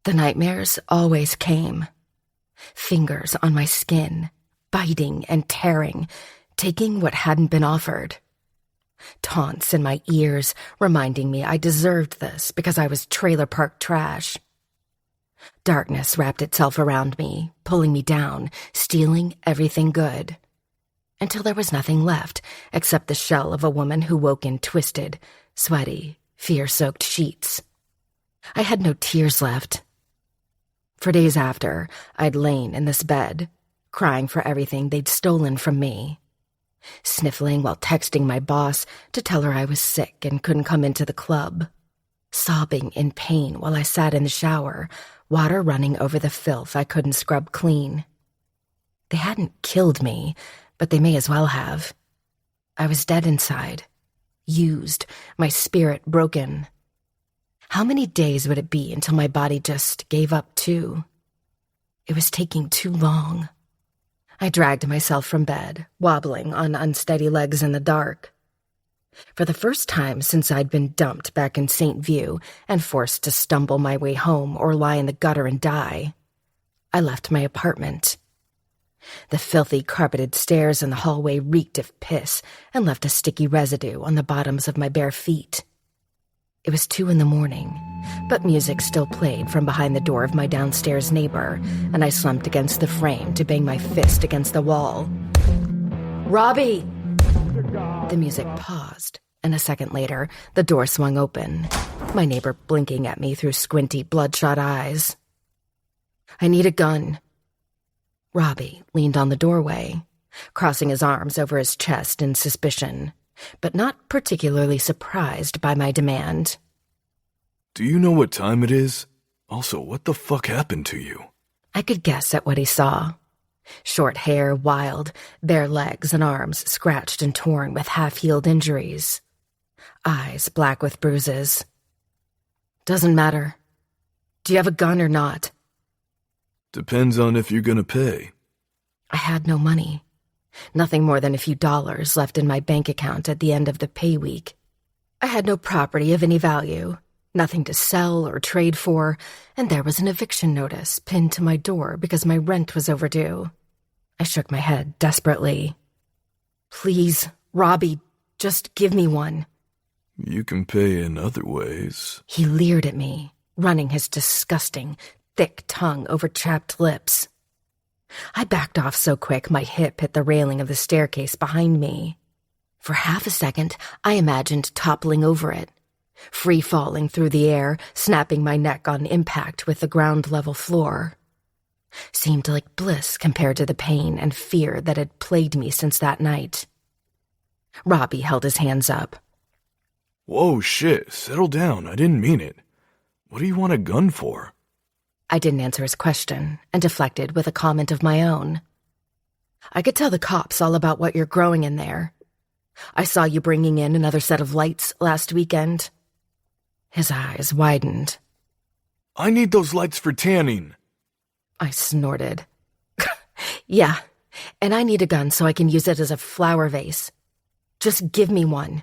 The nightmares always came. Fingers on my skin, biting and tearing, taking what hadn't been offered. Taunts in my ears reminding me I deserved this because I was trailer park trash. Darkness wrapped itself around me, pulling me down, stealing everything good. Until there was nothing left except the shell of a woman who woke in twisted, sweaty, fear-soaked sheets. I had no tears left. For days after, I'd lain in this bed, crying for everything they'd stolen from me, sniffling while texting my boss to tell her I was sick and couldn't come into the club, sobbing in pain while I sat in the shower, water running over the filth I couldn't scrub clean. They hadn't killed me, but they may as well have. I was dead inside, used, my spirit broken. How many days would it be until my body just gave up too? It was taking too long. I dragged myself from bed, wobbling on unsteady legs in the dark. For the first time since I'd been dumped back in St. View and forced to stumble my way home or lie in the gutter and die, I left my apartment. The filthy carpeted stairs in the hallway reeked of piss and left a sticky residue on the bottoms of my bare feet. It was 2 a.m, but music still played from behind the door of my downstairs neighbor, and I slumped against the frame to bang my fist against the wall. "Robbie!" The music paused, and a second later, the door swung open, my neighbor blinking at me through squinty, bloodshot eyes. "I need a gun." Robbie leaned on the doorway, crossing his arms over his chest in suspicion, but not particularly surprised by my demand. "Do you know what time it is? Also, what the fuck happened to you?" I could guess at what he saw. Short hair, wild, bare legs and arms scratched and torn with half-healed injuries. Eyes black with bruises. "Doesn't matter. Do you have a gun or not?" "Depends on if you're gonna pay." I had no money. Nothing more than a few dollars left in my bank account at the end of the pay week. I had no property of any value, nothing to sell or trade for, and there was an eviction notice pinned to my door because my rent was overdue. I shook my head desperately. "Please, Robbie, just give me one." "You can pay in other ways." He leered at me, running his disgusting, thick tongue over chapped lips. I backed off so quick my hip hit the railing of the staircase behind me. For half a second, I imagined toppling over it, free-falling through the air, snapping my neck on impact with the ground-level floor. Seemed like bliss compared to the pain and fear that had plagued me since that night. Robbie held his hands up. "Whoa, shit, settle down, I didn't mean it. What do you want a gun for?" I didn't answer his question and deflected with a comment of my own. "I could tell the cops all about what you're growing in there. I saw you bringing in another set of lights last weekend." His eyes widened. "I need those lights for tanning." I snorted. "Yeah, and I need a gun so I can use it as a flower vase. Just give me one."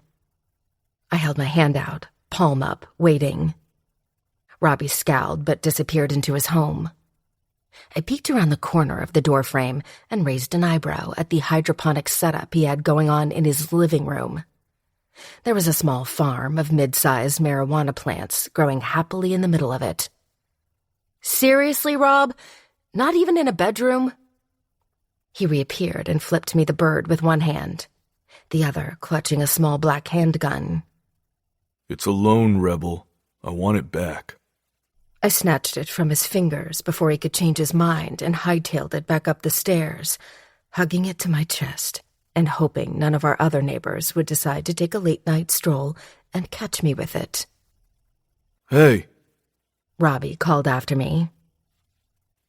I held my hand out, palm up, waiting. Robbie scowled but disappeared into his home. I peeked around the corner of the doorframe and raised an eyebrow at the hydroponic setup he had going on in his living room. There was a small farm of mid-sized marijuana plants growing happily in the middle of it. "Seriously, Rob? Not even in a bedroom?" He reappeared and flipped me the bird with one hand, the other clutching a small black handgun. "It's a lone rebel. I want it back." I snatched it from his fingers before he could change his mind and hightailed it back up the stairs, hugging it to my chest and hoping none of our other neighbors would decide to take a late-night stroll and catch me with it. "Hey," Robbie called after me.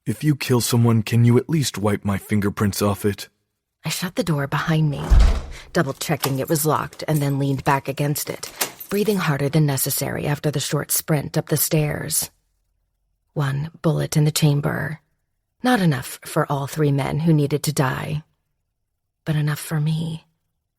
"If you kill someone, can you at least wipe my fingerprints off it?" I shut the door behind me, double-checking it was locked, and then leaned back against it, breathing harder than necessary after the short sprint up the stairs. 1 bullet in the chamber. Not enough for all 3 men who needed to die, but enough for me.